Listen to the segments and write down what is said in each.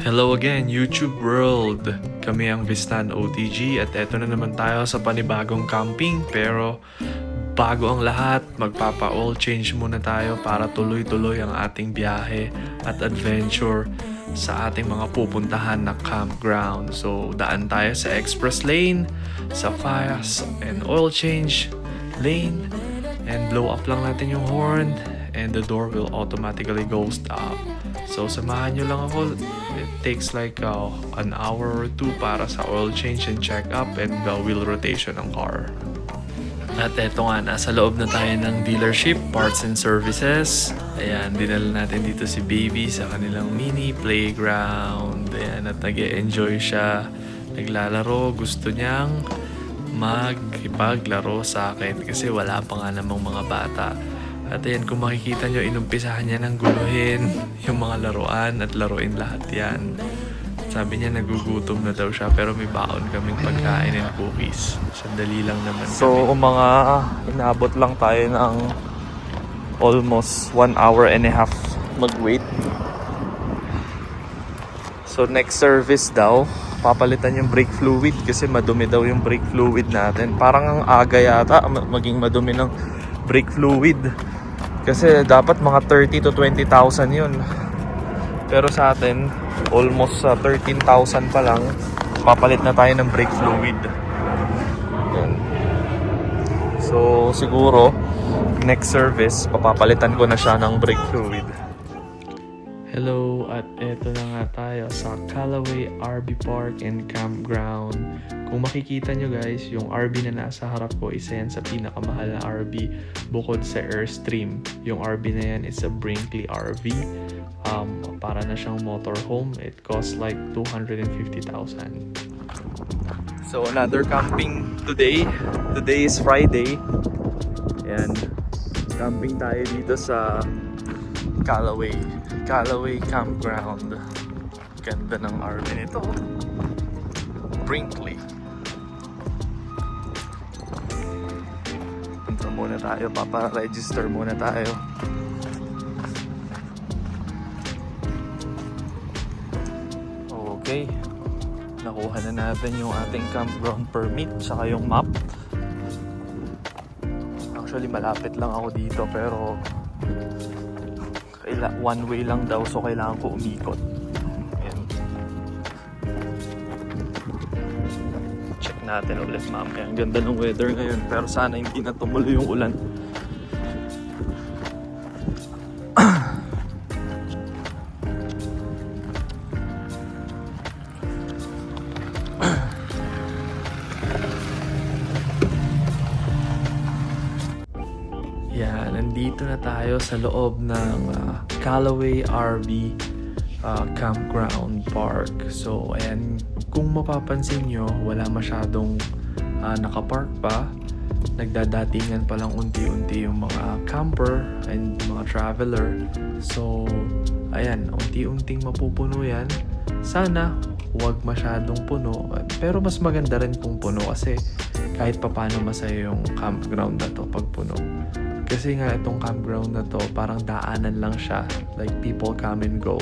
Hello again, YouTube world! Kami ang Vistan OTG at eto na naman tayo sa panibagong camping. Pero bago ang lahat, magpapa-oil change muna tayo para tuloy-tuloy ang ating biyahe at adventure sa ating mga pupuntahan na campground. So daan tayo sa express lane, sa fast and oil change lane, and blow up lang natin yung horn and the door will automatically go stop. So samahan nyo lang ako. It takes like an hour or two para sa oil change and check up and wheel rotation ng car. At eto nga, nasa loob na tayo ng dealership, parts and services. Ayan, dinala natin dito si Baby sa kanilang mini playground. Ayan, at nag-enjoy siya. Naglalaro, gusto niyang magpaglaro sa akin kasi wala pa nga namang mga bata. At ayan, kung makikita nyo, inumpisahan niya ng guluhin yung mga laruan at laruin lahat yan. Sabi niya nagugutom na daw siya pero may baon kaming pagkain and cookies. Sandali lang naman kami. So mga inabot lang tayo ng almost 1 hour and a half mag-wait. So next service daw, papalitan yung brake fluid kasi madumi daw yung brake fluid natin. Parang ang aga yata maging madumi ng brake fluid. Kasi dapat mga 30 to 20,000 yun. Pero sa atin, almost 13,000 pa lang, papalit na tayo ng brake fluid. Yan. So siguro, next service, papapalitan ko na siya ng brake fluid. Hello, at eto na nga tayo sa Callaway RV Park and Campground. Kung makikita nyo guys, yung RV na nasa harap ko, isa yan sa pinakamahal na RV bukod sa Airstream. Yung RV na yan is a Brinkley RV. Para na siyang motorhome. It costs like 250,000. So another camping today. Today is Friday. Ayan. Camping tayo dito sa Callaway Campground. Ganda ng RV nito. Brinkley. Punta muna tayo, papa-register muna tayo. Okay. Nakuha na natin yung ating campground permit saka yung map. Actually malapit lang ako dito pero one way lang daw, so kailangan ko umikot. Ayan. Check natin ulit mamaya. Ang ganda ng weather ngayon pero sana hindi na tumuloy yung ulan. Yan, nandito na tayo sa loob ng Callaway RV Campground Park. So, ayan, kung mapapansin nyo, wala masyadong nakapark pa. Nagdadatingan pa lang unti-unti yung mga camper and mga traveler. So, ayan, unti-unting mapupuno yan. Sana, huwag masyadong puno. Pero mas maganda rin kung puno kasi kahit papano masaya yung campground na to pag puno. Kasi nga itong campground na to, parang daanan lang siya. Like people come and go.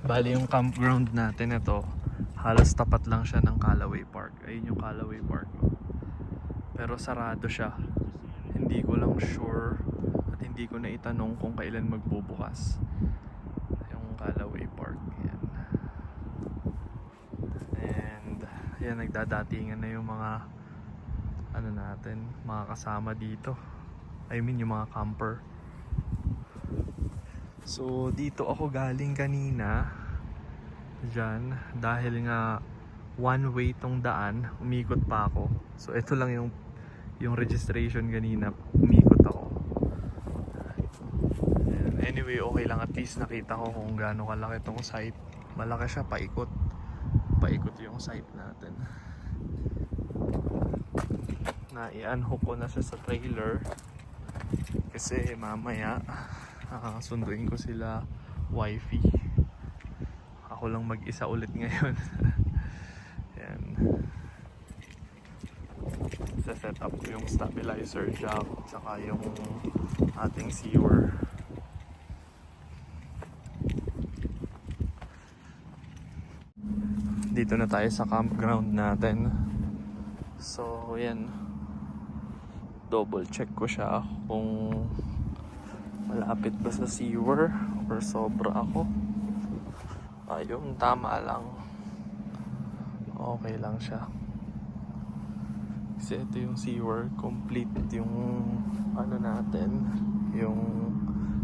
Bali yung campground natin ito, halos tapat lang siya ng Callaway Park. Ayun yung Callaway Park. Pero sarado siya. Hindi ko lang sure at hindi ko na itanong kung kailan magbubukas yung Callaway Park. Yan. And yan, nagdadatingan na yung mga natin, mga kasama dito. I mean yung mga camper. So dito ako galing kanina dyan dahil nga one way tong daan, umikot pa ako. So ito lang yung registration kanina, umikot ako. And anyway, okay lang, at least nakita ko kung gaano kalaki tong site. Malaki siya, paikot yung site natin. Na i-unhook ko na siya sa trailer kasi mamaya sunduin ko sila wifey. Ako lang mag-isa ulit ngayon. Yan. Set up ko yung stabilizer jack saka yung ating sewer. Dito na tayo sa campground natin. So, yan. Double check ko siya kung malapit ba sa sewer or sobra ako. Ayun, tama lang. Okay lang siya. Kasi ito yung sewer, complete yung ano natin, yung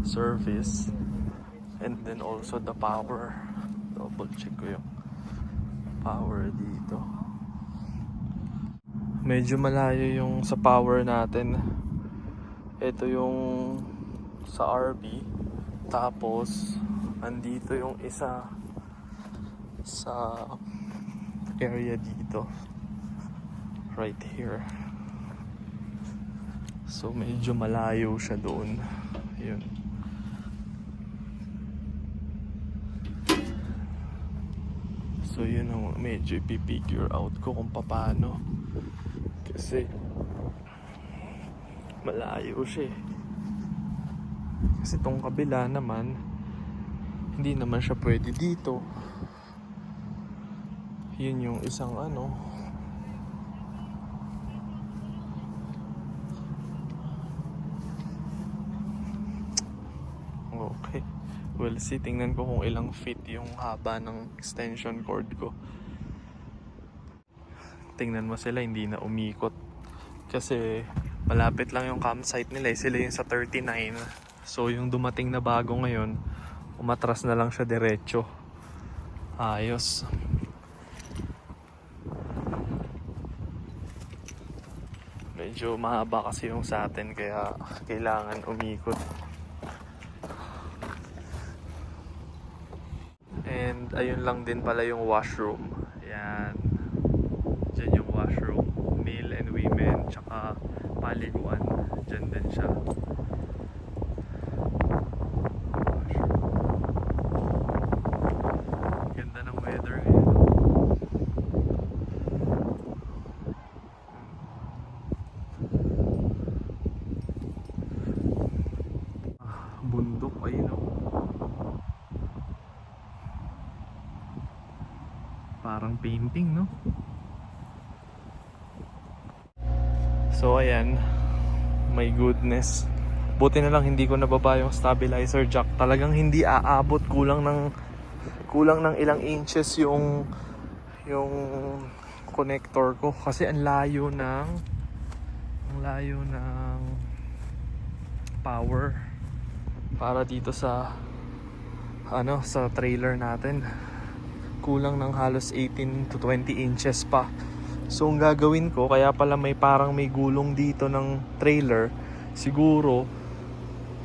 service, and then also the power. Double check ko yung power dito. Medyo malayo yung sa power natin. Ito yung sa RB. Tapos andito yung isa sa area dito. Right here. So medyo malayo siya doon. Yun. So yun ang medyo ipipigure out ko kung paano. Kasi malayo siya eh. Kasi tong kabila naman, hindi naman siya pwede dito. Yun yung isang ano. Okay. We'll see. Tingnan ko kung ilang feet yung haba ng extension cord ko. Tingnan mo sila, hindi na umikot. Kasi malapit lang yung campsite nila. Sila yung sa 39. So yung dumating na bago ngayon, umatras na lang siya diretso. Ayos. Medyo mahaba kasi yung sa atin, kaya kailangan umikot. And ayun lang din pala yung washroom. Yan. Diyan yung washroom. Male and women. Tsaka paliguan. Diyan din siya. Ganda ng weather ngayon. Bundok ayun oh. Parang painting, no? So ayan, my goodness, buti na lang hindi ko nababa yung stabilizer jack. Talagang hindi aabot, kulang ng ilang inches yung connector ko kasi ang layo ng power para dito sa ano, sa trailer natin. Kulang ng halos 18 to 20 inches pa. So ang gagawin ko, kaya pala parang may gulong dito ng trailer, siguro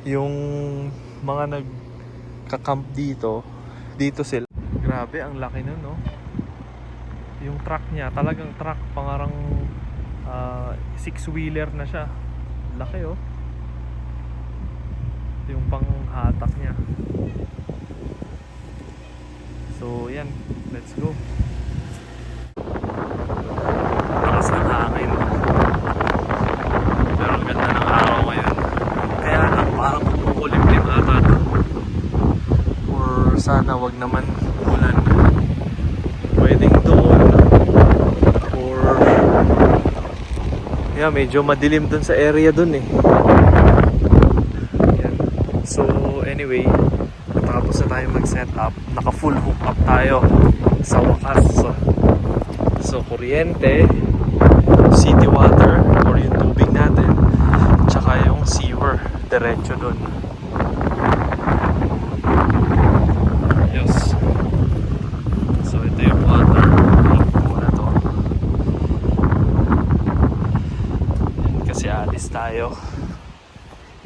yung mga nagka-camp dito sila. Grabe, ang laki nun, no? Yung truck niya, talagang truck, pangarang 6-wheeler na siya. Laki, oh. Yung panghatak niya. So yan, let's go. Lakas ng hangin. Pero ang ganda ng araw ngayon. Kaya lang parang umuulim-lim ata. Or sana wag naman ulan. Pwedeng doon. Or yeah, medyo madilim dun sa area dun eh. Yan. So anyway, tapos na tayo mag-set up. Naka full hook up tayo sa wakas. So kuryente, city water or yung tubig natin, tsaka yung sewer diretso dun. Yes. So ito yung water. Muna to. Kasi alis tayo.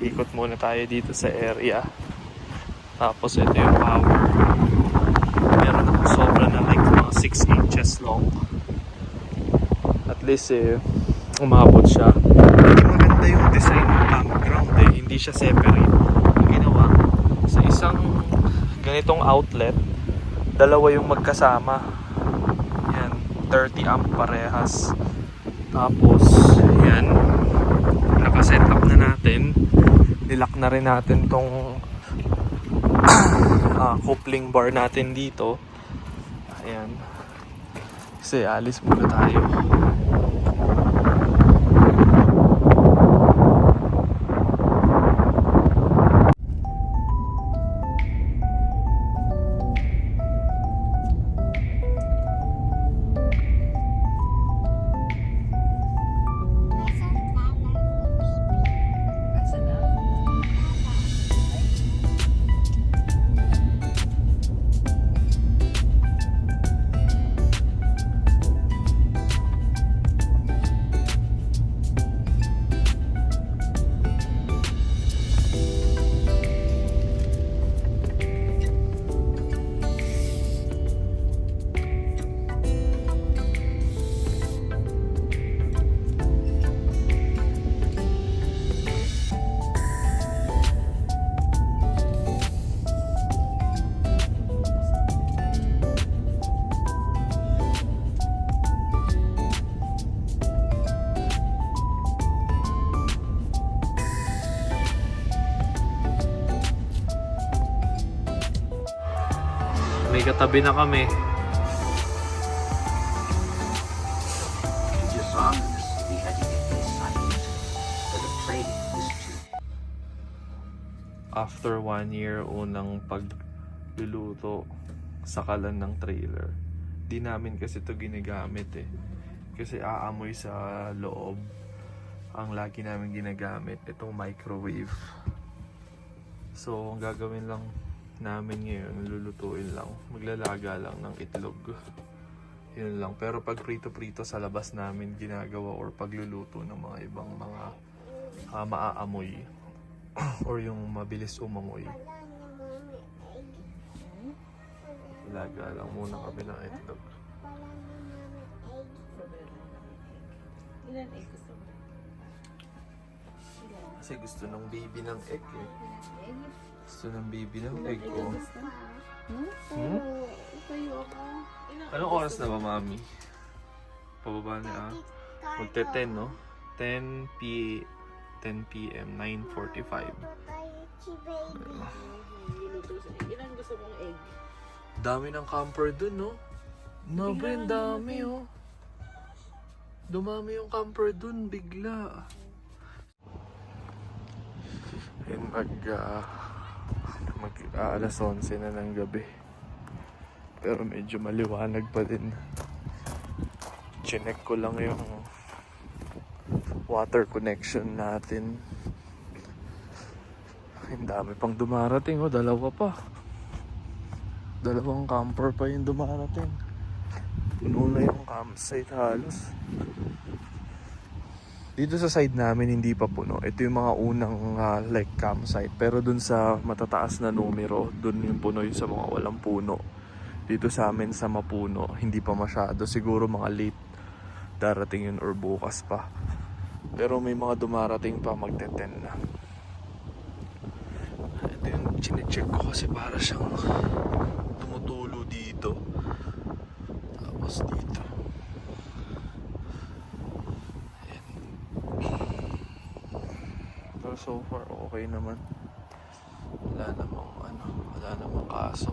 Ikot muna tayo dito sa area. Tapos ito yung power. Meron akong sobra na like mga 6 inches long. At least umabot siya. Hindi maganda yung design ng campground eh. Hindi siya separate. Ang ginawa, sa isang ganitong outlet, dalawa yung magkasama. Yan, 30 amp parehas. Tapos, yan, nakaset up na natin. Nilock na rin natin tong coupling bar natin dito. Ayan. Kasi alis muna tayo. May katabi na kami. After 1 year, unang pagluluto sa kalan ng trailer. Di namin kasi ito ginagamit eh. Kasi aamoy sa loob. Ang lagi namin ginagamit, itong microwave. So, ang gagawin lang namin ngayon, lulutuin lang. Maglalaga lang ng itlog. Yun lang. Pero pag prito-prito sa labas namin ginagawa or pagluluto ng mga ibang mga maaamoy or yung mabilis umamoy. Laga lang muna kami ng itlog. Ilan egg gusto mo? Kasi gusto ng baby ng egg eh. Egg? Gusto ng baby ng egg ko. Hmm? Tayo ako. Anong oras na ba, mami? Pababa na magte-10, no? 10 p.m. 9:45. Ilan gusto mong egg? Dami ng camper dun, no? Nabe, ang dami, oh. Dumami yung camper dun, bigla. And alas 11 na ng gabi. Pero medyo maliwanag pa din. Chinek ko lang yung water connection natin. Ang dami pang dumarating, oh. Dalawa pa. Dalawang camper pa yung dumarating. Puno na yung campsite halos. Dito sa side namin hindi pa puno. Ito yung mga unang like campsite. Pero dun sa matataas na numero, dun yung puno yung sa mga walang puno. Dito sa amin sa mapuno, hindi pa masyado. Siguro mga late darating yun or bukas pa. Pero may mga dumarating pa, magte-10 na. Ito yung chinecheck ko kasi para siyang tumutulo dito. Tapos dito. Pero so far okay naman. Wala namang kaso.